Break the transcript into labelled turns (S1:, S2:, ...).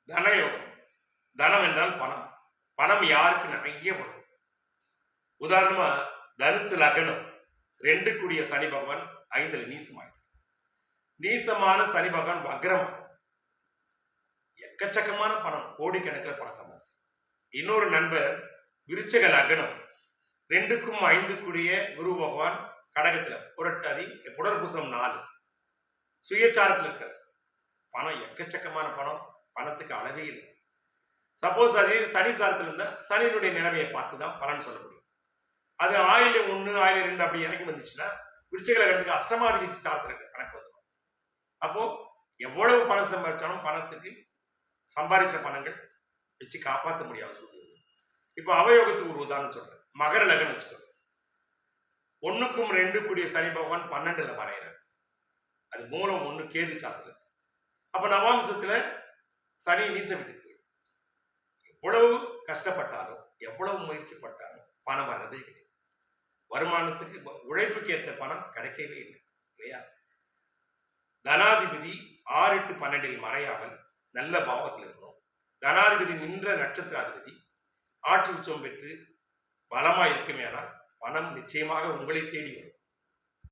S1: தனயோகம். தனம் என்றால் பணம். பணம் யாருக்கு நிறைய வரும். உதாரணமா தனுசு லக்னம் 2 கூடிய சனி பகவான் 5ல நீசமாயிட்டார். நீசமான சனி பகவான் வக்ரம், எக்கச்சக்கமான பணம், கோடிக்கணக்கில் பணம் சம்பாதிச்சு. இன்னொரு நண்பர் விருச்சக லக்னம் 2க்கும் 5 கூடிய குரு பகவான் கடகத்துல புரட்டாதி புனர்பூசம் 4 சுயச்சாரத்தில் இருக்கார். பணம் எக்கச்சக்கமான பணம், பணத்துக்கு அளவே இல்லை. சப்போஸ் அது சனி சாரத்தில் இருந்தா சனியினுடைய நிலைமையை பார்த்து தான் பலன் சொல்ல முடியும். அது 1001 1002 அப்படி இறங்கி வந்துச்சுன்னா விருச்சிக லக்னத்துக்கு அஷ்டமாதிபதி சாரத்தில் கணக்கு வந்துடும். அப்போ எவ்வளவு பணம் சம்பாதிச்சாலும் பணத்துக்கு சம்பாதிச்ச பணங்கள் வச்சு காப்பாற்ற முடியாத சூழ்நிலை. இப்போ அவயோகத்துக்கு ஒரு உதாரணம் சொல்றேன். மகர லக்னம் வச்சுக்கோங்க. 1க்கும் 2 கூடிய சனி பகவான் 12ல மறைகிறார். அது மூலம் 1 கேது சாரத்தில். அப்ப நவாம்சத்துல சனி நீசத்துக்கு எவ்வளவு கஷ்டப்பட்டாலும் எவ்வளவு முயற்சி பட்டாலும் பணம் வர்றதே கிடையாது. வருமானத்துக்கு உழைப்புக்கு ஏற்ற பணம் கிடைக்கவே இல்லை இல்லையா? தனாதிபதி 6, 8, 12 மறையாமல் நல்ல பாவத்தில் இருக்கணும். தனாதிபதி நின்ற நட்சத்திராதிபதி ஆட்சி உச்சம் பெற்று பலமா இருக்குமே ஆனால் பணம் நிச்சயமாக உங்களை தேடி வரும்.